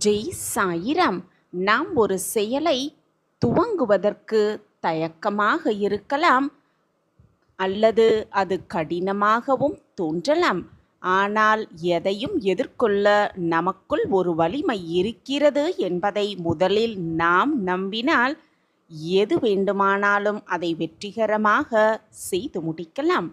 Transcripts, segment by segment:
ஜெய் சாயிராம். நாம் ஒரு செயலை துவங்குவதற்கு தயக்கமாக இருக்கலாம், அல்லது அது கடினமாகவும் தோன்றலாம். ஆனால் எதையும் எதிர்கொள்ள நமக்குள் ஒரு வலிமை இருக்கிறது என்பதை முதலில் நாம் நம்பினால் எது வேண்டுமானாலும் அதை வெற்றிகரமாக செய்து முடிக்கலாம்.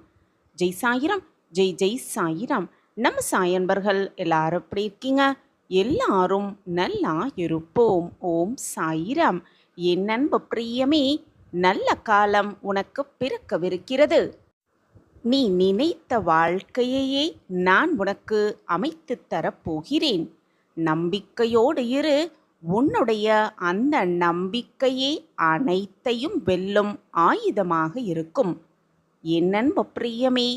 ஜெய் சாயிராம். ஜெய் ஜெய் சாயிராம். நம்ம சாயன்பர்கள் எல்லாரும் எப்படி இருக்கீங்க? எல்லாரும் நல்லா இருப்போம். ஓம் சாயிராம். என் அன்பு பிரியமே, நல்ல காலம் உனக்கு பிறக்கவிருக்கிறது. நீ நினைத்த வாழ்க்கையையே நான் உனக்கு அமைத்து தரப்போகிறேன். நம்பிக்கையோடு இரு. உன்னுடைய அந்த நம்பிக்கையே அனைத்தையும் வெல்லும் ஆயுதமாக இருக்கும். என் அன்பு பிரியமே,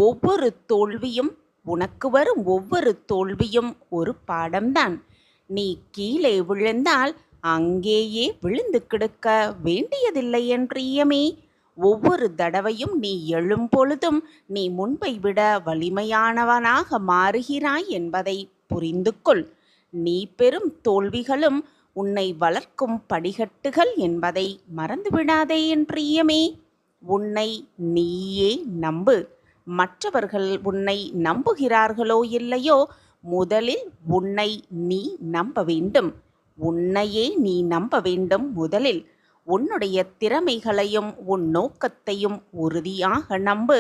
ஒவ்வொரு தோல்வியும், உனக்கு வரும் ஒவ்வொரு தோல்வியும் ஒரு பாடம்தான். நீ கீழே விழுந்தால் அங்கேயே விழுந்து கிடக்க வேண்டியதில்லை என் பிரியமே. ஒவ்வொரு தடவையும் நீ எழும் பொழுதும் நீ முன்பை விட வலிமையானவனாக மாறுகிறாய் என்பதை புரிந்து கொள். நீ பெறும் தோல்விகளும் உன்னை வளர்க்கும் படிகட்டுகள் என்பதை மறந்துவிடாதே என் பிரியமே. உன்னை நீயே நம்பு. மற்றவர்கள் உன்னை நம்புகிறார்களோ இல்லையோ, முதலில் உன்னை நீ நம்ப வேண்டும். உன்னையே நீ நம்ப வேண்டும் முதலில். உன்னுடைய திறமைகளையும் உன் நோக்கத்தையும் உறுதியாக நம்பு.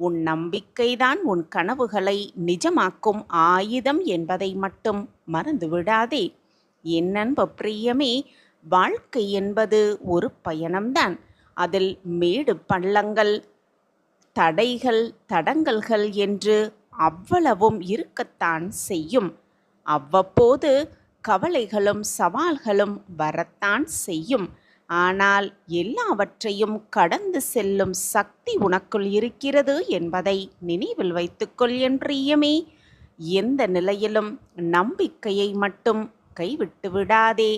உன் நம்பிக்கைதான் உன் கனவுகளை நிஜமாக்கும் ஆயுதம் என்பதை மட்டும் மறந்துவிடாதே. என் அன்பு பிரியமே, வாழ்க்கை என்பது ஒரு பயணம்தான். அதில் மேடு பள்ளங்கள், தடைகள், தடங்கல்கள் என்று அவ்வளவும் இருக்கத்தான் செய்யும். அவ்வப்போது கவலைகளும் சவால்களும் வரத்தான் செய்யும். ஆனால் எல்லாவற்றையும் கடந்து செல்லும் சக்தி உனக்குள் இருக்கிறது என்பதை நினைவில் வைத்துக்கொள் என் பிரியமே. எந்த நிலையிலும் நம்பிக்கையை மட்டும் கைவிட்டு விடாதே.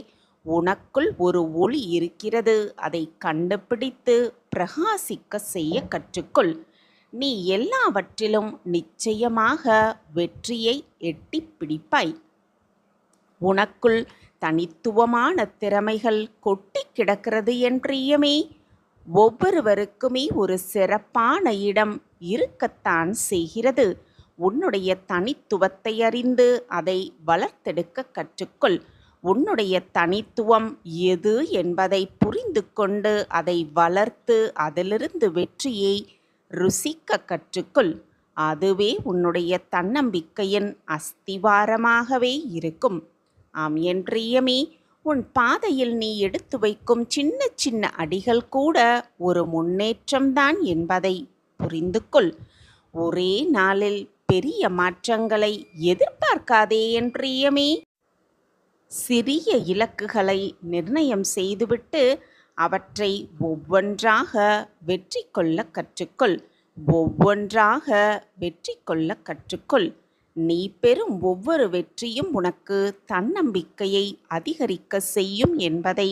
உனக்குள் ஒரு ஒளி இருக்கிறது. அதை கண்டுபிடித்து பிரகாசிக்க செய்ய கற்றுக்கொள். நீ எல்லாவற்றிலும் நிச்சயமாக வெற்றியை எட்டி பிடிப்பாய். உனக்குள் தனித்துவமான திறமைகள் கொட்டி கிடக்கிறது என் பிரியமே. ஒவ்வொருவருக்குமே ஒரு சிறப்பான இடம் இருக்கத்தான் செய்கிறது. உன்னுடைய தனித்துவத்தை அறிந்து அதை வளர்த்தெடுக்க கற்றுக்கொள். உன்னுடைய தனித்துவம் எது என்பதை புரிந்து கொண்டு அதை வளர்த்து அதிலிருந்து வெற்றியை ருசிக்க கற்றுக்கொள். அதுவே உன்னுடைய தன்னம்பிக்கையின் அஸ்திவாரமாகவே இருக்கும். ஆம் என் பிரியமே, உன் பாதையில் நீ எடுத்து வைக்கும் சின்ன சின்ன அடிகள் கூட ஒரு முன்னேற்றம்தான் என்பதை புரிந்து கொள். ஒரே நாளில் பெரிய மாற்றங்களை எதிர்பார்க்காதே என் பிரியமே. சிறிய இலக்குகளை நிர்ணயம் செய்துவிட்டு அவற்றை ஒவ்வொன்றாக வெற்றி கொள்ள கற்றுக்கொள். ஒவ்வொன்றாக வெற்றி கொள்ள கற்றுக்கொள். நீ பெறும் ஒவ்வொரு வெற்றியும் உனக்கு தன்னம்பிக்கையை அதிகரிக்க செய்யும் என்பதை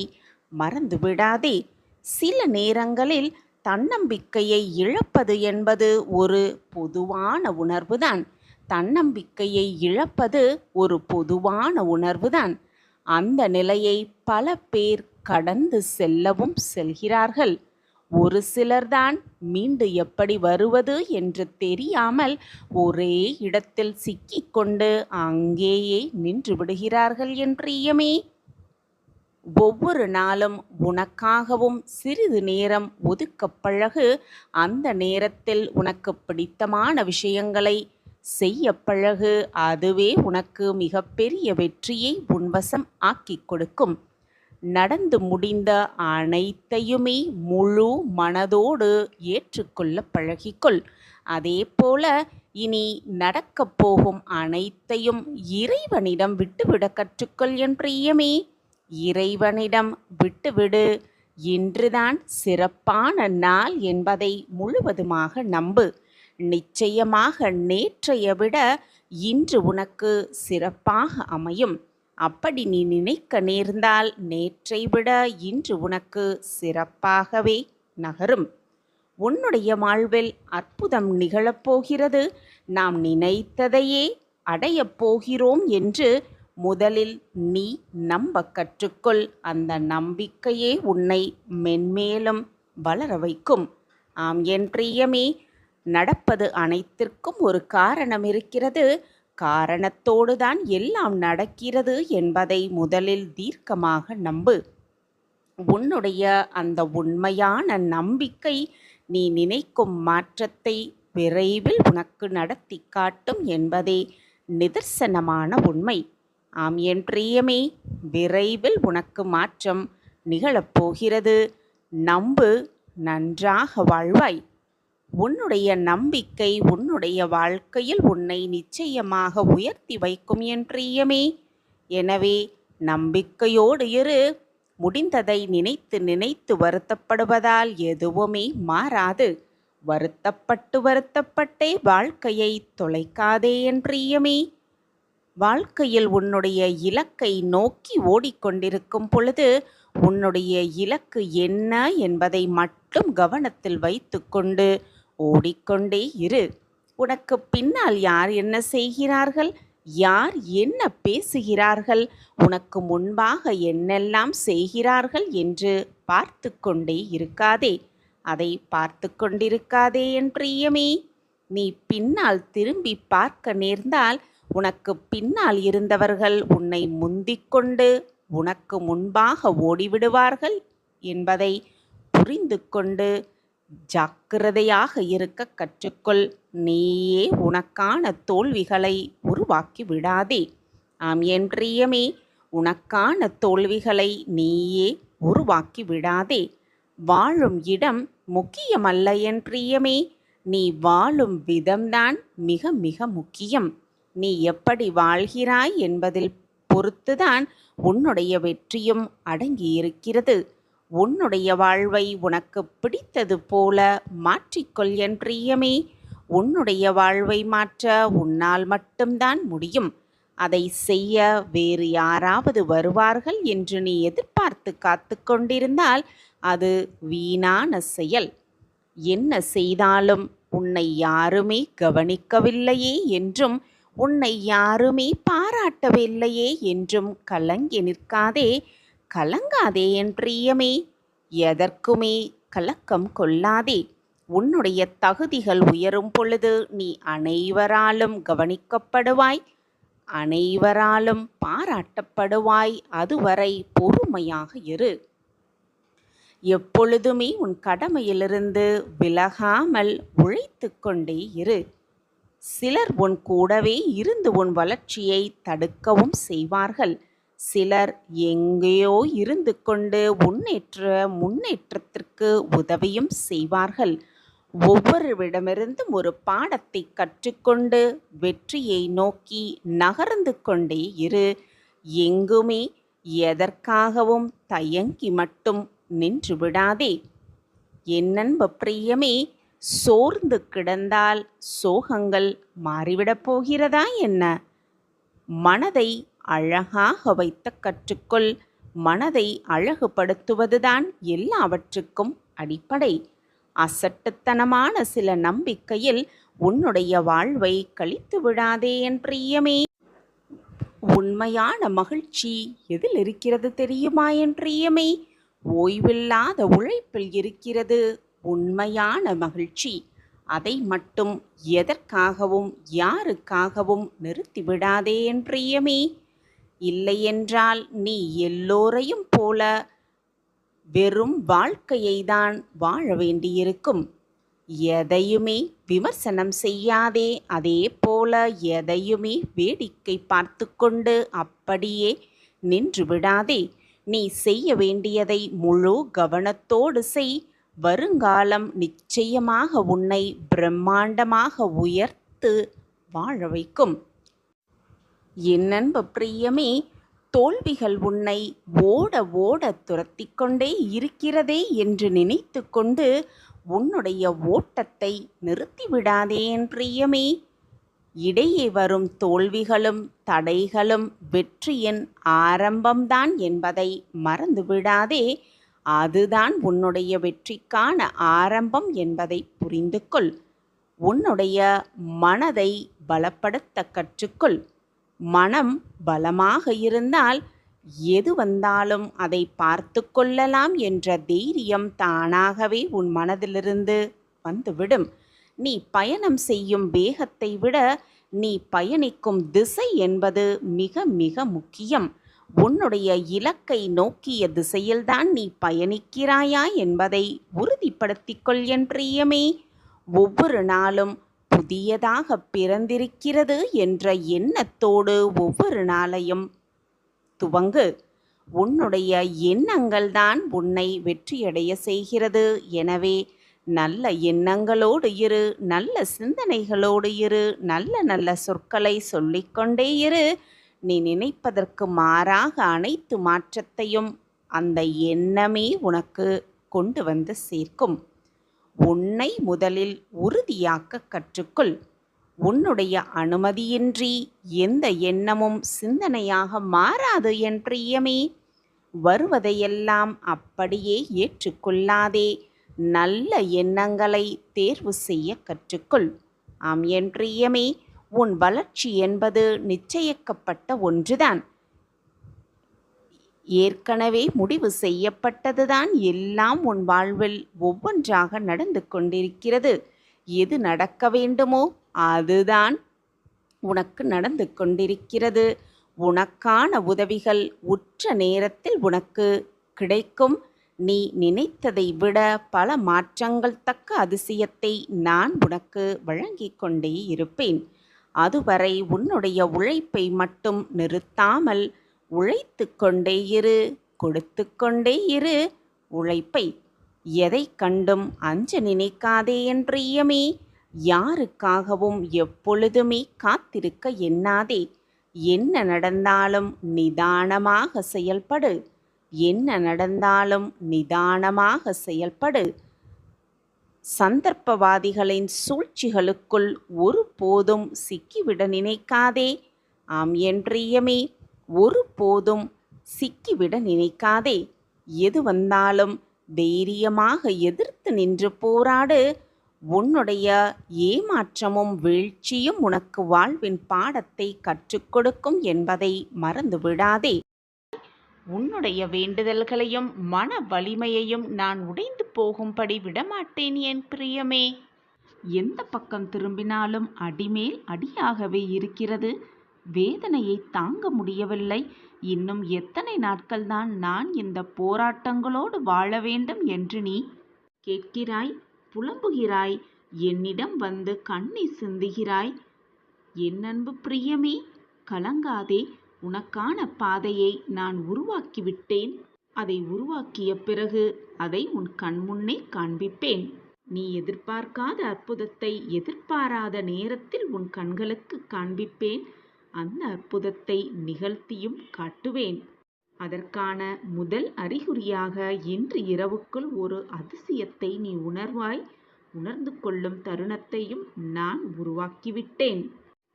மறந்துவிடாதே. சில நேரங்களில் தன்னம்பிக்கையை இழப்பது என்பது ஒரு பொதுவான உணர்வுதான். தன்னம்பிக்கையை இழப்பது ஒரு பொதுவான உணர்வுதான். அந்த நிலையை பல பேர் கடந்து செல்லவும் செல்கிறார்கள். ஒரு சிலர்தான் மீண்டு எப்படி வருவது என்று தெரியாமல் ஒரே இடத்தில் சிக்கிக்கொண்டு அங்கேயே நின்று விடுகிறார்கள் என் பிரியமே. ஒவ்வொரு நாளும் உனக்காகவும் சிறிது நேரம் ஒதுக்க பழகு. அந்த நேரத்தில் உனக்கு பிடித்தமான விஷயங்களை செய்ய பழகு. அதுவே உனக்கு மிகப்பெரிய வெற்றியை உன்வசம் ஆக்கிக் கொடுக்கும். நடந்து முடிந்த அனைத்தையுமே முழு மனதோடு ஏற்றுக்கொள்ள பழகிக்கொள். அதே போல இனி நடக்கப் போகும் அனைத்தையும் இறைவனிடம் விட்டுவிட கற்றுக்கொள் என் பிரியமே. இறைவனிடம் விட்டுவிடு. இன்றுதான் சிறப்பான நாள் என்பதை முழுவதுமாக நம்பு. நிச்சயமாக நேற்றைய விட இன்று உனக்கு சிறப்பாக அமையும். அப்படி நீ நினைக்க நேர்ந்தால் நேற்றை விட இன்று உனக்கு சிறப்பாகவே நகரும். உன்னுடைய வாழ்வில் அற்புதம் நிகழப்போகிறது. நாம் நினைத்ததையே அடையப் போகிறோம் என்று முதலில் நீ நம்ப கற்றுக்கொள். அந்த நம்பிக்கையே உன்னை மென்மேலும் வளர வைக்கும். ஆம் என் பிரியமே, நடப்பது அனைத்திற்கும் ஒரு காரணம் இருக்கிறது. காரணத்தோடுதான் எல்லாம் நடக்கிறது என்பதை முதலில் தீர்க்கமாக நம்பு. உன்னுடைய அந்த உண்மையான நம்பிக்கை நீ நினைக்கும் மாற்றத்தை விரைவில் உனக்கு நடத்தி காட்டும் என்பதே நிதர்சனமான உண்மை. ஆம் என் பிரியமே, விரைவில் உனக்கு மாற்றம் நிகழப்போகிறது. நம்பு, நன்றாக வாழ்வாய். உன்னுடைய நம்பிக்கை உன்னுடைய வாழ்க்கையில் உன்னை நிச்சயமாக உயர்த்தி வைக்கும் என் பிரியமே. எனவே நம்பிக்கையோடு இரு. முடிந்ததை நினைத்து நினைத்து வருத்தப்படுவதால் எதுவுமே மாறாது. வருத்தப்பட்டே வாழ்க்கையை தொலைக்காதே என் பிரியமே. வாழ்க்கையில் உன்னுடைய இலக்கை நோக்கி ஓடிக்கொண்டிருக்கும் பொழுது உன்னுடைய இலக்கு என்ன என்பதை மட்டும் கவனத்தில் வைத்துக்கொண்டு ஓடிக்கொண்டே இரு. உனக்கு பின்னால் யார் என்ன செய்கிறார்கள், யார் என்ன பேசுகிறார்கள், உனக்கு முன்பாக என்னெல்லாம் செய்கிறார்கள் என்று பார்த்து கொண்டே இருக்காதே. அதை பார்த்து கொண்டிருக்காதே என் பிரியமே. நீ பின்னால் திரும்பி பார்க்க நேர்ந்தால் உனக்கு பின்னால் இருந்தவர்கள் உன்னை முந்திக்கொண்டு உனக்கு முன்பாக ஓடிவிடுவார்கள் என்பதை புரிந்து கொண்டு ஜாக்கிரதையாக இருக்க கற்றுக்கொள். நீயே உனக்கான தோல்விகளை உருவாக்கி விடாதே. ஆம் என் பிரியமே, உனக்கான தோல்விகளை நீயே உருவாக்கி விடாதே. வாழும் இடம் முக்கியமல்ல என் பிரியமே, நீ வாழும் விதம்தான் மிக மிக முக்கியம். நீ எப்படி வாழ்கிறாய் என்பதில் பொறுத்துதான் உன்னுடைய வெற்றியும் அடங்கியிருக்கிறது. உன்னுடைய வாழ்வை உனக்கு பிடித்தது போல மாற்றிக்கொள் என் பிரியமே. உன்னுடைய வாழ்வை மாற்ற உன்னால் மட்டும்தான் முடியும். அதை செய்ய வேறு யாராவது வருவார்கள் என்று நீ எதிர்பார்த்து காத்து கொண்டிருந்தால் அது வீணான செயல். என்ன செய்தாலும் உன்னை யாருமே கவனிக்கவில்லையே என்றும் உன்னை யாருமே பாராட்டவில்லையே என்றும் கலங்கி நிற்காதே. கலங்காதே என் பிரியமே. எதற்குமே கலக்கம் கொள்ளாதே. உன்னுடைய தகுதிகள் உயரும் பொழுது நீ அனைவராலும் கவனிக்கப்படுவாய், அனைவராலும் பாராட்டப்படுவாய். அதுவரை பொறுமையாக இரு. எப்பொழுதுமே உன் கடமையிலிருந்து விலகாமல் உழைத்து கொண்டே இரு. சிலர் உன் கூடவே இருந்து உன் வளர்ச்சியை தடுக்கவும் செய்வார்கள். சிலர் எங்கேயோ இருந்து கொண்டு முன்னேற்றத்திற்கு உதவியும் செய்வார்கள். ஒவ்வொருவரிடமிருந்தும் ஒரு பாடத்தை கற்றுக்கொண்டு வெற்றியை நோக்கி நகர்ந்து கொண்டே இரு. எங்குமே எதற்காகவும் தயங்கி மட்டும் நின்று விடாதே. என் அன்பு பிரியமே, சோர்ந்து கிடந்தால் சோகங்கள் மாறிவிடப் போகிறதா என்ன? மனதை அழகாக வைத்த கற்றுக்கொள். மனதை அழகுபடுத்துவதுதான் எல்லாவற்றுக்கும் அடிப்படை. அசட்டுத்தனமான சில நம்பிக்கையில் உன்னுடைய வாழ்வை கழித்து விடாதே என் பிரியமே. உண்மையான மகிழ்ச்சி எதில் இருக்கிறது தெரியுமா என் பிரியமே? ஓய்வில்லாத உழைப்பில் இருக்கிறது உண்மையான மகிழ்ச்சி. அதை மட்டும் எதற்காகவும் யாருக்காகவும் நிறுத்திவிடாதே என் பிரியமே. இல்லையென்றால் நீ எல்லோரையும் போல வெறும் வாழ்க்கையை தான் வாழ வேண்டியிருக்கும். எதையுமே விமர்சனம் செய்யாதே. அதே போல எதையுமே வேடிக்கை பார்த்து கொண்டு அப்படியே நின்று விடாதே. நீ செய்ய வேண்டியதை முழு கவனத்தோடு செய். வருங்காலம் நிச்சயமாக உன்னை பிரம்மாண்டமாக உயர்த்து வாழ வைக்கும். என் அன்பு பிரியமே, தோல்விகள் உன்னை ஓட ஓட துரத்தி கொண்டே இருக்கிறதே என்று நினைத்து கொண்டு உன்னுடைய ஓட்டத்தை நிறுத்திவிடாதே என் பிரியமே. இடையே வரும் தோல்விகளும் தடைகளும் வெற்றியின் ஆரம்பம்தான் என்பதை மறந்துவிடாதே. அதுதான் உன்னுடைய வெற்றிக்கான ஆரம்பம் என்பதை புரிந்து கொள். உன்னுடைய மனதை பலப்படுத்த கற்றுக்கொள். மனம் பலமாக இருந்தால் எது வந்தாலும் அதை பார்த்து கொள்ளலாம் என்ற தைரியம் தானாகவே உன் மனதிலிருந்து வந்துவிடும். நீ பயணம் செய்யும் வேகத்தை விட நீ பயணிக்கும் திசை என்பது மிக மிக முக்கியம். உன்னுடைய இலக்கை நோக்கிய திசையில்தான் நீ பயணிக்கிறாயா என்பதை உறுதிப்படுத்திக் கொள் என் பிரியமே. ஒவ்வொரு நாளும் புதியதாக பிறந்திருக்கிறது என்ற எண்ணத்தோடு ஒவ்வொரு நாளையும் துவங்கு. உன்னுடைய எண்ணங்கள்தான் உன்னை வெற்றியடைய செய்கிறது. எனவே நல்ல எண்ணங்களோடு இரு, நல்ல சிந்தனைகளோடு இரு, நல்ல நல்ல சொற்களை சொல்லிக்கொண்டே இரு. நீ நினைப்பதற்கு மாறாக அனைத்து மாற்றத்தையும் அந்த எண்ணமே உனக்கு கொண்டு வந்து சேர்க்கும். உன்னை முதலில் உறுதியாக்க கற்றுக்கொள். உன்னுடைய அனுமதியின்றி எந்த எண்ணமும் சிந்தனையாக மாறாது என் பிரியமே. வருவதையெல்லாம் அப்படியே ஏற்றுக்கொள்ளாதே. நல்ல எண்ணங்களை தேர்வு செய்ய கற்றுக்கொள். ஆம் என் பிரியமே, உன் வளர்ச்சி என்பது நிச்சயிக்கப்பட்ட ஒன்றுதான். ஏற்கனவே முடிவு செய்யப்பட்டதுதான். எல்லாம் உன் வாழ்வில் ஒவ்வொன்றாக நடந்து கொண்டிருக்கிறது. எது நடக்க வேண்டுமோ அதுதான் உனக்கு நடந்து கொண்டிருக்கிறது. உனக்கான உதவிகள் உற்ற நேரத்தில் உனக்கு கிடைக்கும். நீ நினைத்ததை விட பல மாற்றங்கள் தக்க அதிசயத்தை நான் உனக்கு வழங்கிக் கொண்டே இருப்பேன். அதுவரை உன்னுடைய உழைப்பை மட்டும் நிறுத்தாமல் உழைத்து கொண்டே இரு, கொடுத்து கொண்டே இரு. உழைப்பை எதை கண்டும் அஞ்ச நினைக்காதே என் பிரியமே. யாருக்காகவும் எப்பொழுதுமே காத்திருக்க எண்ணாதே. என்ன நடந்தாலும் நிதானமாக செயல்படு. என்ன நடந்தாலும் நிதானமாக செயல்படு. சந்தர்ப்பவாதிகளின் சூழ்ச்சிகளுக்குள் ஒருபோதும் சிக்கிவிட நினைக்காதே. ஆம் என் பிரியமே, ஒருபோதும் சிக்கிவிட நினைக்காதே. எது வந்தாலும் தைரியமாக எதிர்த்து நின்று போராடு. உன்னுடைய ஏமாற்றமும் வீழ்ச்சியும் உனக்கு வாழ்வின் பாடத்தை கற்றுக் கொடுக்கும் என்பதை மறந்து விடாதே. உன்னுடைய வேண்டுதல்களையும் மன வலிமையையும் நான் உடைந்து போகும்படி விடமாட்டேன் என் பிரியமே. எந்த பக்கம் திரும்பினாலும் அடிமேல் அடியாகவே இருக்கிறது. வேதனையை தாங்க முடியவில்லை. இன்னும் எத்தனை நாட்கள்தான் நான் இந்த போராட்டங்களோடு வாழ வேண்டும் என்று நீ கேட்கிறாய், புலம்புகிறாய், என்னிடம் வந்து கண்ணீர் சிந்துகிறாய். என் அன்பு பிரியமே, கலங்காதே. உனக்கான பாதையை நான் உருவாக்கிவிட்டேன். அதை உருவாக்கிய பிறகு அதை உன் கண்முன்னே காண்பிப்பேன். நீ எதிர்பார்க்காத அற்புதத்தை எதிர்பாராத நேரத்தில் உன் கண்களுக்கு காண்பிப்பேன். அந்த அற்புதத்தை நிகழ்த்தியும் காட்டுவேன். அதற்கான முதல் அறிகுறியாக இன்று இரவுக்குள் ஒரு அதிசயத்தை நீ உணர்வாய். உணர்ந்து கொள்ளும் தருணத்தையும் நான் உருவாக்கிவிட்டேன்.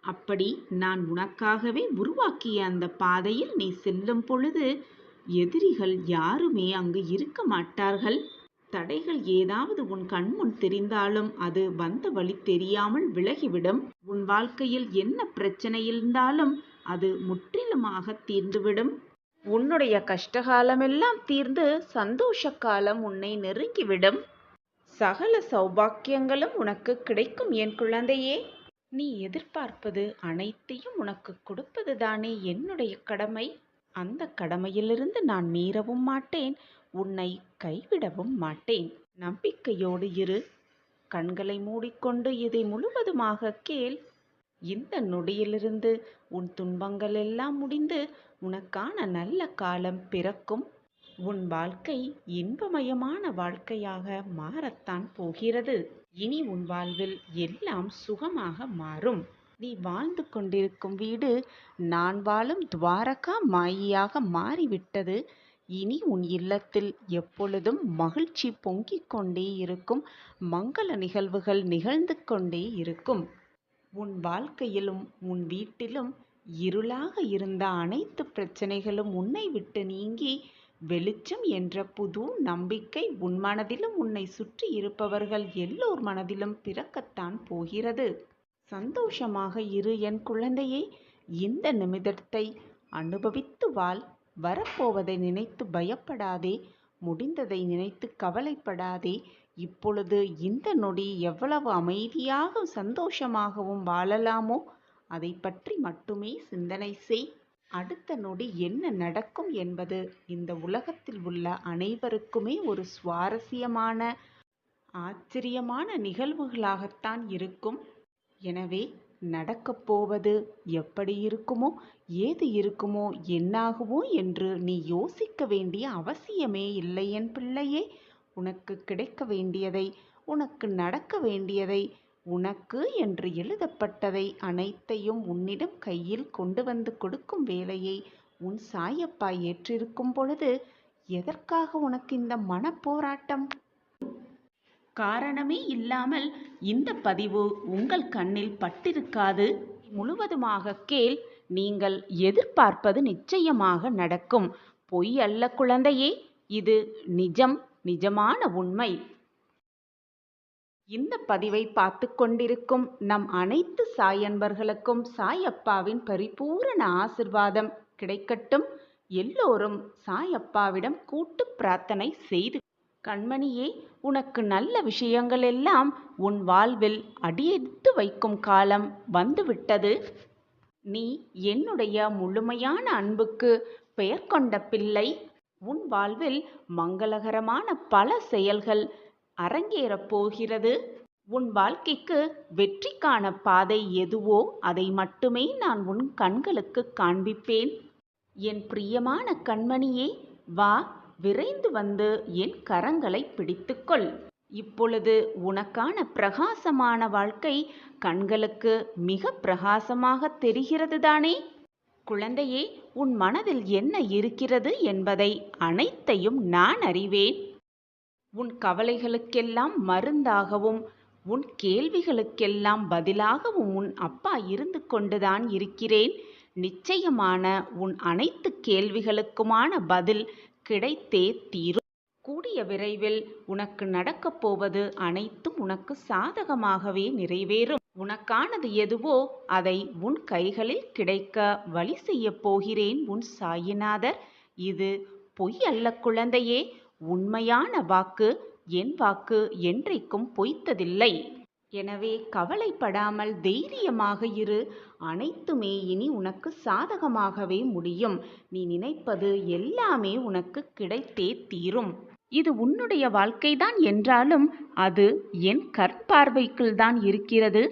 அப்படி நான் உனக்காகவே உருவாக்கிய அந்த பாதையில் நீ செல்லும் பொழுது எதிரிகள் யாருமே அங்கு இருக்க மாட்டார்கள். தடைகள் ஏதாவது உன் கண்முன் தெரிந்தாலும் அது வந்த வழி தெரியாமல் விலகிவிடும். உன் வாழ்க்கையில் என்ன பிரச்சனை இருந்தாலும் அது முற்றிலுமாக தீர்ந்துவிடும். உன்னுடைய கஷ்டகாலமெல்லாம் தீர்ந்து சந்தோஷ காலம் உன்னை நெருங்கிவிடும். சகல சௌபாக்கியங்களும் உனக்கு கிடைக்கும் என் குழந்தையே. நீ எதிர்பார்ப்பது அனைத்தையும் உனக்கு கொடுப்பதுதானே என்னுடைய கடமை. அந்த கடமையிலிருந்து நான் மீறவும் மாட்டேன். உன்னை கைவிடவும் மாட்டேன். நம்பிக்கையோடு இரு. கண்களை மூடிக்கொண்டு இதை முழுவதுமாக கேள். இந்த நொடியிலிருந்து உன் துன்பங்கள் எல்லாம் முடிந்து உனக்கான நல்ல காலம் பிறக்கும். உன் வாழ்க்கை இன்பமயமான வாழ்க்கையாக மாறத்தான் போகிறது. இனி உன் வாழ்வில் எல்லாம் சுகமாக மாறும். நீ வாழ்ந்து கொண்டிருக்கும் வீடு நான் வாழும் துவாரகா மாயியாக மாறிவிட்டது. இனி உன் இல்லத்தில் எப்பொழுதும் மகிழ்ச்சி பொங்கிக் கொண்டே இருக்கும். மங்கள நிகழ்வுகள் நிகழ்ந்து கொண்டே இருக்கும். உன் வாழ்க்கையிலும் உன் வீட்டிலும் இருளாக இருந்த அனைத்து பிரச்சனைகளும் உன்னை விட்டு நீங்கி வெளிச்சம் என்ற புது நம்பிக்கை உன் மனதிலும் உன்னை சுற்றி இருப்பவர்கள் எல்லோர் மனதிலும் பிறக்கத்தான் போகிறது. சந்தோஷமாக இரு என் குழந்தையே. இந்த நிமிடத்தை அனுபவித்து வாழ். வரப்போவதை நினைத்து பயப்படாதே. முடிந்ததை நினைத்து கவலைப்படாதே. இப்பொழுது இந்த நொடி எவ்வளவு அமைதியாக சந்தோஷமாகவும் வாழலாமோ அதை பற்றி மட்டுமே சிந்தனை செய். அடுத்த நொடி என்ன நடக்கும் என்பது இந்த உலகத்தில் உள்ள அனைவருக்குமே ஒரு சுவாரஸ்யமான ஆச்சரியமான நிகழ்வுகளாகத்தான் இருக்கும். எனவே நடக்கப் போவது எப்படி இருக்குமோ, ஏது இருக்குமோ, என்னாகுமோ என்று நீ யோசிக்க வேண்டிய அவசியமே இல்லை என் பிள்ளையே. உனக்கு கிடைக்க வேண்டியதை, உனக்கு நடக்க வேண்டியதை, உனக்கு என்று எழுதப்பட்டதை அனைத்தையும் உன்னிடம் கையில் கொண்டு வந்து கொடுக்கும் வேலையை உன் சாயப்பா ஏற்றிருக்கும் பொழுது எதற்காக உனக்கு இந்த மனப்போராட்டம்? காரணமே இல்லாமல் இந்த பதிவு உங்கள் கண்ணில் பட்டிருக்காது. முழுவதுமாக கேள். நீங்கள் எதிர்பார்ப்பது நிச்சயமாக நடக்கும். பொய் அல்ல குழந்தையே, இது நிஜம், நிஜமான உண்மை. இந்த பதிவை பார்த்து கொண்டிருக்கும் நம் அனைத்து சாயன்பர்களுக்கும் சாயப்பாவின் பரிபூரண ஆசிர்வாதம் கிடைக்கட்டும். எல்லோரும் சாயப்பாவிடம் கூட்டு பிரார்த்தனை செய்து. கண்மணியே, உனக்கு நல்ல விஷயங்கள் எல்லாம் உன் வாழ்வில் அடியெடுத்து வைக்கும் காலம் வந்துவிட்டது. நீ என்னுடைய முழுமையான அன்புக்கு பெயர் கொண்ட பிள்ளை. உன் வாழ்வில் மங்களகரமான பல செயல்கள் அரங்கேறப் போகிறது. உன் வாழ்க்கைக்கு வெற்றிக்கான பாதை எதுவோ அதை மட்டுமே நான் உன் கண்களுக்கு காண்பிப்பேன். என் பிரியமான கண்மணியே, வா, விரைந்து வந்து என் கரங்களை பிடித்துக்கொள். இப்பொழுது உனக்கான பிரகாசமான வாழ்க்கை கண்களுக்கு மிக பிரகாசமாக தெரிகிறது தானே? குழந்தையே, உன் மனதில் என்ன இருக்கிறது என்பதை அனைத்தையும் நான் அறிவேன். உன் கவலைகளுக்கெல்லாம் மருந்தாகவும் உன் கேள்விகளுக்கெல்லாம் பதிலாகவும் உன் அப்பா இருந்து கொண்டுதான் இருக்கிறேன். நிச்சயமான உன் அனைத்து கேள்விகளுக்குமான பதில் கிடைத்தே தீரும். கூடிய விரைவில் உனக்கு நடக்கப் போவது அனைத்தும் உனக்கு சாதகமாகவே நிறைவேறும். உனக்கானது எதுவோ அதை உன் கைகளில் கிடைக்க வழி செய்ய போகிறேன் உன் சாயிநாதர். இது பொய் அல்ல குழந்தையே, உண்மையான வாக்கு. என் வாக்கு என்றைக்கும் பொய்த்ததில்லை. எனவே கவலைப்படாமல் தைரியமாக இரு. அனைத்துமே இனி உனக்கு சாதகமாகவே முடியும். நீ நினைப்பது எல்லாமே உனக்கு கிடைத்தே தீரும். இது உன்னுடைய வாழ்க்கைதான் என்றாலும் அது என் கற்பார்வைக்குள் தான் இருக்கிறது.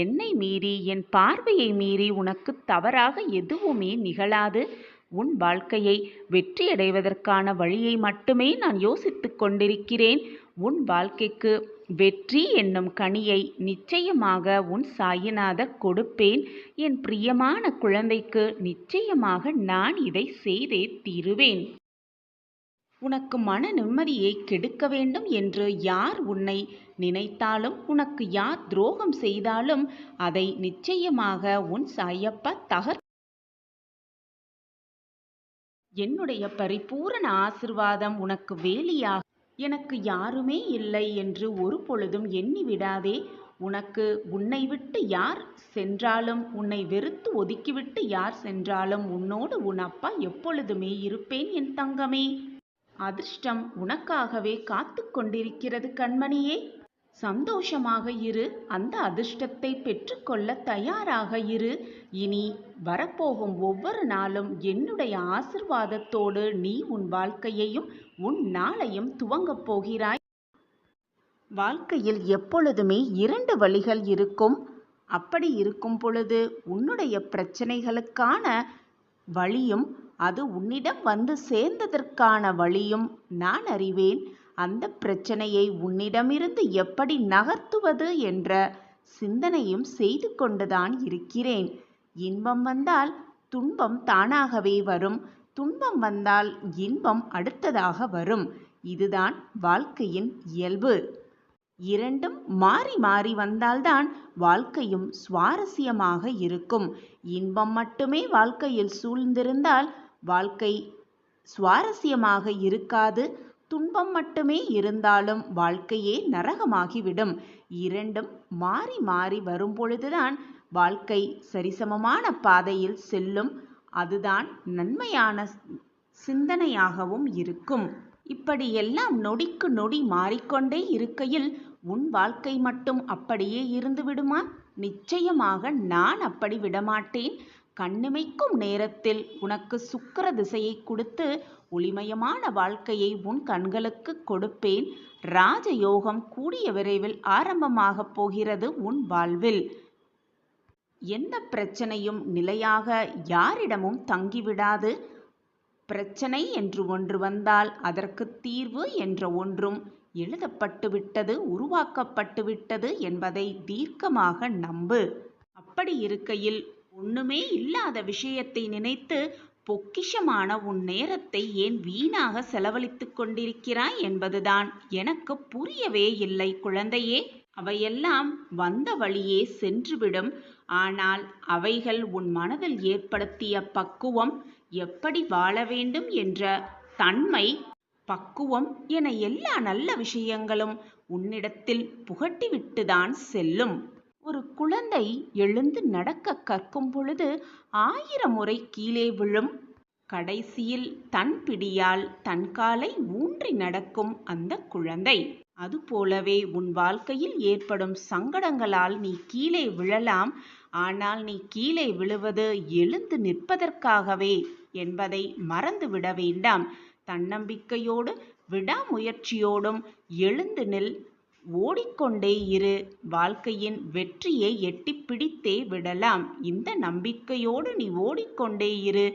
என்னை மீறி, என் பார்வையை மீறி உனக்கு தவறாக எதுவுமே நிகழாது. உன் வாழ்க்கையை வெற்றியடைவதற்கான வழியை மட்டுமே நான் யோசித்துக் கொண்டிருக்கிறேன். உன் வாழ்க்கைக்கு வெற்றி என்னும் கனியை நிச்சயமாக உன் சாயிநாதர் கொடுப்பேன். என் பிரியமான குழந்தைக்கு நிச்சயமாக நான் இதை செய்தே தீருவேன். உனக்கு மன நிம்மதியை கெடுக்க வேண்டும் என்று யார் உன்னை நினைத்தாலும், உனக்கு யார் துரோகம் செய்தாலும் அதை நிச்சயமாக உன் சாயப்பா என்னுடைய பரிபூரண ஆசிர்வாதம் உனக்கு வேலியாக. எனக்கு யாருமே இல்லை என்று ஒரு பொழுதும் எண்ணி விடாதே. உனக்கு உன்னை விட்டு யார் சென்றாலும், உன்னை வெறுத்து ஒதுக்கிவிட்டு யார் சென்றாலும் உன்னோடு உன் அப்பா எப்பொழுதுமே இருப்பேன் என் தங்கமே. அதிர்ஷ்டம் உனக்காகவே காத்து கொண்டிருக்கிறது கண்மணியே. சந்தோஷமாக இரு. அந்த அதிர்ஷ்டத்தை பெற்றுக்கொள்ள தயாராக இரு. இனி வரப்போகும் ஒவ்வொரு நாளும் என்னுடைய ஆசிர்வாதத்தோடு நீ உன் வாழ்க்கையையும் உன் நாளையும் துவங்கப் போகிறாய். வாழ்க்கையில் எப்பொழுதுமே 2 வழிகள் இருக்கும். அப்படி இருக்கும் பொழுது உன்னுடைய பிரச்சனைகளுக்கான வழியும் அது உன்னிடம் வந்து சேர்ந்ததற்கான வழியும் நான் அறிவேன். அந்த பிரச்சனையை உன்னிடமிருந்து எப்படி நகர்த்துவது என்ற சிந்தனையும் செய்து கொண்டுதான் இருக்கிறேன். இன்பம் வந்தால் துன்பம் தானாகவே வரும். துன்பம் வந்தால் இன்பம் அடுத்ததாக வரும். இதுதான் வாழ்க்கையின் இயல்பு. 2ம் மாறி மாறி வந்தால்தான் வாழ்க்கையும் சுவாரஸ்யமாக இருக்கும். இன்பம் மட்டுமே வாழ்க்கையில் சூழ்ந்திருந்தால் வாழ்க்கை சுவாரஸ்யமாக இருக்காது. துன்பம் மட்டுமே இருந்தாலும் வாழ்க்கையே நரகமாகிவிடும். 2ம் மாறி மாறி வரும் பொழுதுதான் வாழ்க்கை சரிசமமான பாதையில் செல்லும். அதுதான் நன்மையான சிந்தனையாகவும் இருக்கும். இப்படியெல்லாம் நொடிக்கு நொடி மாறிக்கொண்டே இருக்கையில் உன் வாழ்க்கை மட்டும் அப்படியே இருந்து விடுமா? நிச்சயமாக நான் அப்படி விடமாட்டேன். கண்ணிமைக்கும் நேரத்தில் உனக்கு சுக்கிர திசையை கொடுத்து ஒளிமயமான வாழ்க்கையை உன் கண்களுக்கு கொடுப்பேன். ராஜயோகம் கூடிய விரைவில் ஆரம்பமாகப் போகிறது உன் வாழ்வில். எந்த பிரச்சனையும் நிலையாக யாரிடமும் தங்கிவிடாது. பிரச்சனை என்று ஒன்று வந்தால் அதற்கு தீர்வு என்ற ஒன்றும் எழுதப்பட்டுவிட்டது, உருவாக்கப்பட்டுவிட்டது என்பதை தீர்க்கமாக நம்பு. அப்படி இருக்கையில் ஒண்ணுமே இல்லாத விஷயத்தை நினைத்து பொக்கிஷமான உன் நேரத்தை ஏன் வீணாக செலவழித்துக் கொண்டிருக்கிறாய் என்பதுதான் எனக்கு புரியவே இல்லை குழந்தையே. அவையெல்லாம் வந்த வழியே சென்றுவிடும். ஆனால் அவைகள் உன் மனதில் ஏற்படுத்திய பக்குவம், எப்படி வாழ வேண்டும் என்ற தன்மை, பக்குவம் என எல்லா நல்ல விஷயங்களும் உன்னிடத்தில் புகட்டிவிட்டுதான் செல்லும். ஒரு குழந்தை எழுந்து நடக்க கற்கும் பொழுது 1000 முறை கீழே விழும். கடைசியில் தன் பிடியால் தன் காலை ஊன்றி நடக்கும் அந்த குழந்தை. அதுபோலவே உன் வாழ்க்கையில் ஏற்படும் சங்கடங்களால் நீ கீழே விழலாம். ஆனால் நீ கீழே விழுவது எழுந்து நிற்பதற்காகவே என்பதை மறந்துவிட வேண்டாம். தன்னம்பிக்கையோடு விடாமுயற்சியோடும் எழுந்து நில். ஓடிக்கொண்டே இரு. வாழ்க்கையின் வெற்றியை எட்டி பிடித்தே விடலாம். இந்த நம்பிக்கையோடு நீ ஓடிக்கொண்டே இரு.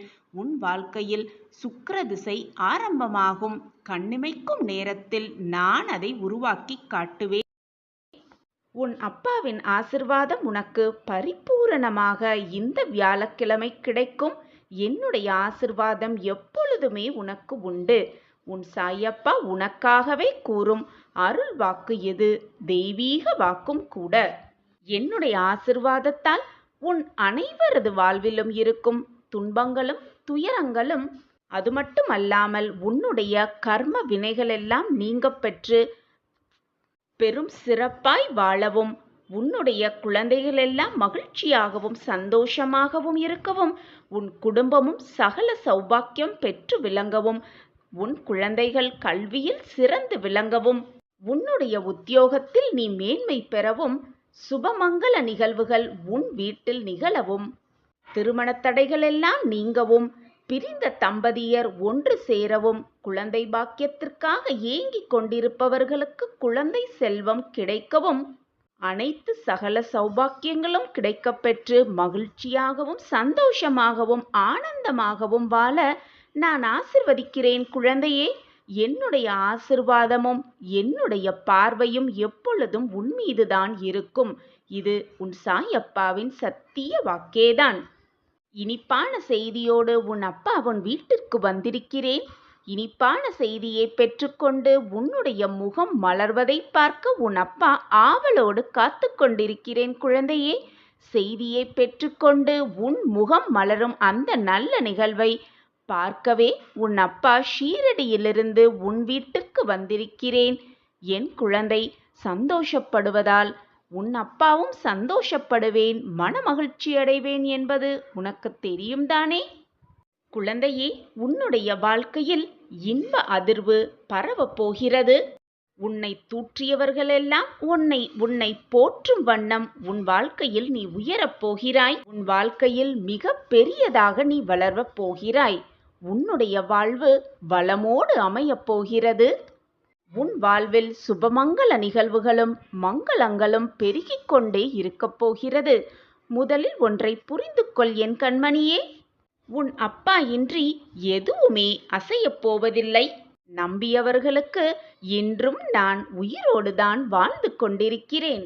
உன் வாழ்க்கையில் சுக்கிர திசை ஆரம்பமாகும். கண்ணிமைக்கும் நேரத்தில் நான் அதை உருவாக்கி காட்டுவேன். உன் அப்பாவின் ஆசிர்வாதம் உனக்கு பரிபூரணமாக இந்த வியாழக்கிழமை கிடைக்கும். என்னுடைய ஆசிர்வாதம் எப்பொழுதுமே உனக்கு உண்டு. உன் சாயப்பா உனக்காகவே கூறும் அருள் வாக்கு எது? தெய்வீக வாக்கும் கூட. என்னுடைய ஆசிர்வாதத்தால் உன் அனைவரது வாழ்விலும் இருக்கும் துன்பங்களும் துயரங்களும், அது மட்டுமல்லாமல் உன்னுடைய கர்ம வினைகளெல்லாம் நீங்க பெற்று பெரும் சிறப்பாய் வாழவும், உன்னுடைய குழந்தைகளெல்லாம் மகிழ்ச்சியாகவும் சந்தோஷமாகவும் இருக்கவும், உன் குடும்பமும் சகல சௌபாக்கியம் பெற்று விளங்கவும், உன் குழந்தைகள் கல்வியில் சிறந்து விளங்கவும், உன்னுடைய உத்தியோகத்தில் நீ மேன்மை பெறவும், சுபமங்கல நிகழ்வுகள் உன் வீட்டில் நிகழவும், திருமண தடைகளெல்லாம் நீங்கவும், பிரிந்த தம்பதியர் ஒன்று சேரவும், குழந்தை பாக்கியத்திற்காக ஏங்கிக் கொண்டிருப்பவர்களுக்கு குழந்தை செல்வம் கிடைக்கவும், அனைத்து சகல சௌபாக்கியங்களும் கிடைக்கப்பெற்று மகிழ்ச்சியாகவும் சந்தோஷமாகவும் ஆனந்தமாகவும் வாழ நான் ஆசிர்வதிக்கிறேன் குழந்தையே. என்னுடைய ஆசிர்வாதமும் என்னுடைய பார்வையும் எப்பொழுதும் உன் மீதுதான் இருக்கும். இது உன் சாயப்பாவின் சத்திய வாக்கேதான். இனிப்பான செய்தியோடு உன் அப்பா உன் வீட்டிற்கு வந்திருக்கிறேன். இனிப்பான செய்தியை பெற்றுக்கொண்டு உன்னுடைய முகம் மலர்வதை பார்க்க உன் அப்பா ஆவலோடு காத்து கொண்டிருக்கிறேன் குழந்தையே. செய்தியை பெற்றுக்கொண்டு உன் முகம் மலரும் அந்த நல்ல நிகழ்வை பார்க்கவே உன் அப்பா ஷீரடியிலிருந்து உன் வீட்டிற்கு வந்திருக்கிறேன். என் குழந்தை சந்தோஷப்படுவதால் உன் அப்பாவும் சந்தோஷப்படுவேன், மனமகிழ்ச்சி அடைவேன் என்பது உனக்கு தெரியும் தானே? குழந்தையே, உன்னுடைய வாழ்க்கையில் இன்ப அதிர்வு பரவப் போகிறது. உன்னை தூற்றியவர்களெல்லாம் உன்னை போற்றும் வண்ணம் உன் வாழ்க்கையில் நீ உயரப் போகிறாய். உன் வாழ்க்கையில் மிக பெரியதாக நீ வளரப் போகிறாய். உன்னுடைய வாழ்வு வளமோடு அமையப் போகிறது. உன் வாழ்வில் சுபமங்கல நிகழ்வுகளும் மங்களங்களும் பெருகிக் கொண்டே இருக்கப் போகிறது. முதலில் ஒன்றை புரிந்து கொள் என் கண்மணியே. உன் அப்பா இன்றி எதுவுமே அசையப் போவதில்லை. நம்பியவர்களுக்கு இன்றும் நான் உயிரோடுதான் வாழ்ந்து கொண்டிருக்கிறேன்.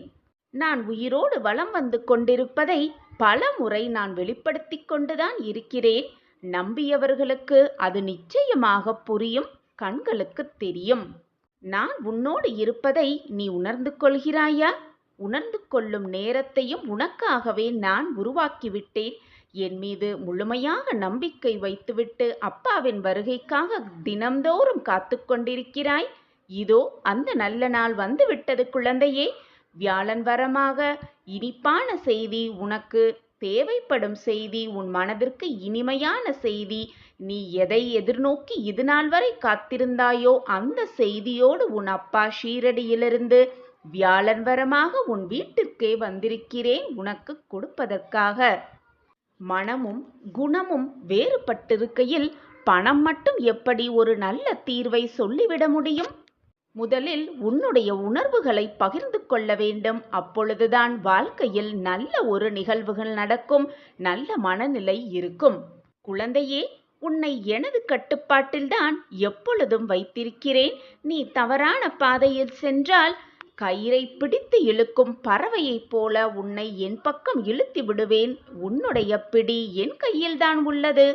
நான் உயிரோடு வலம் வந்து கொண்டிருப்பதை பல முறை நான் வெளிப்படுத்தி கொண்டுதான் இருக்கிறேன். நம்பியவர்களுக்கு அது நிச்சயமாக புரியும், கண்களுக்கு தெரியும். நான் உன்னோடு இருப்பதை நீ உணர்ந்து கொள்கிறாயா? உணர்ந்து கொள்ளும் நேரத்தையும் உனக்காகவே நான் உருவாக்கிவிட்டேன். என் மீது முழுமையாக நம்பிக்கை வைத்துவிட்டு அப்பாவின் வருகைக்காக தினம்தோறும் காத்து கொண்டிருக்கிறாய். இதோ அந்த நல்ல நாள் வந்துவிட்டது குழந்தையே. வியாழன் வரமாக இனிப்பான செய்தி, உனக்கு தேவைப்படும் செய்தி, உன் மனதிற்கு இனிமையான செய்தி, நீ எதை எதிர்நோக்கி இதுநாள் வரை காத்திருந்தாயோ அந்த செய்தியோடு உன் அப்பா ஷீரடியிலிருந்து வியாழன் வரமாக உன் வீட்டிற்கே வந்திருக்கிறேன் உனக்கு கொடுப்பதற்காக. மனமும் குணமும் வேறுபட்டிருக்கையில் பணம் மட்டும் எப்படி ஒரு நல்ல தீர்வை சொல்லிவிட முடியும்? முதலில் உன்னுடைய உணர்வுகளை பகிர்ந்து கொள்ள வேண்டும். அப்பொழுதுதான் வாழ்க்கையில் நல்ல ஒரு நிகழ்வுகள் நடக்கும், நல்ல மனநிலை இருக்கும். குழந்தையே, உன்னை எனது கட்டுப்பாட்டில்தான் எப்பொழுதும் வைத்திருக்கிறேன். நீ தவறான பாதையில் சென்றால் கயிறை பிடித்து இழுக்கும் பறவையைப் போல உன்னை என் பக்கம் இழுத்து விடுவேன். உன்னுடைய பிடி என் கையில்தான் உள்ளது.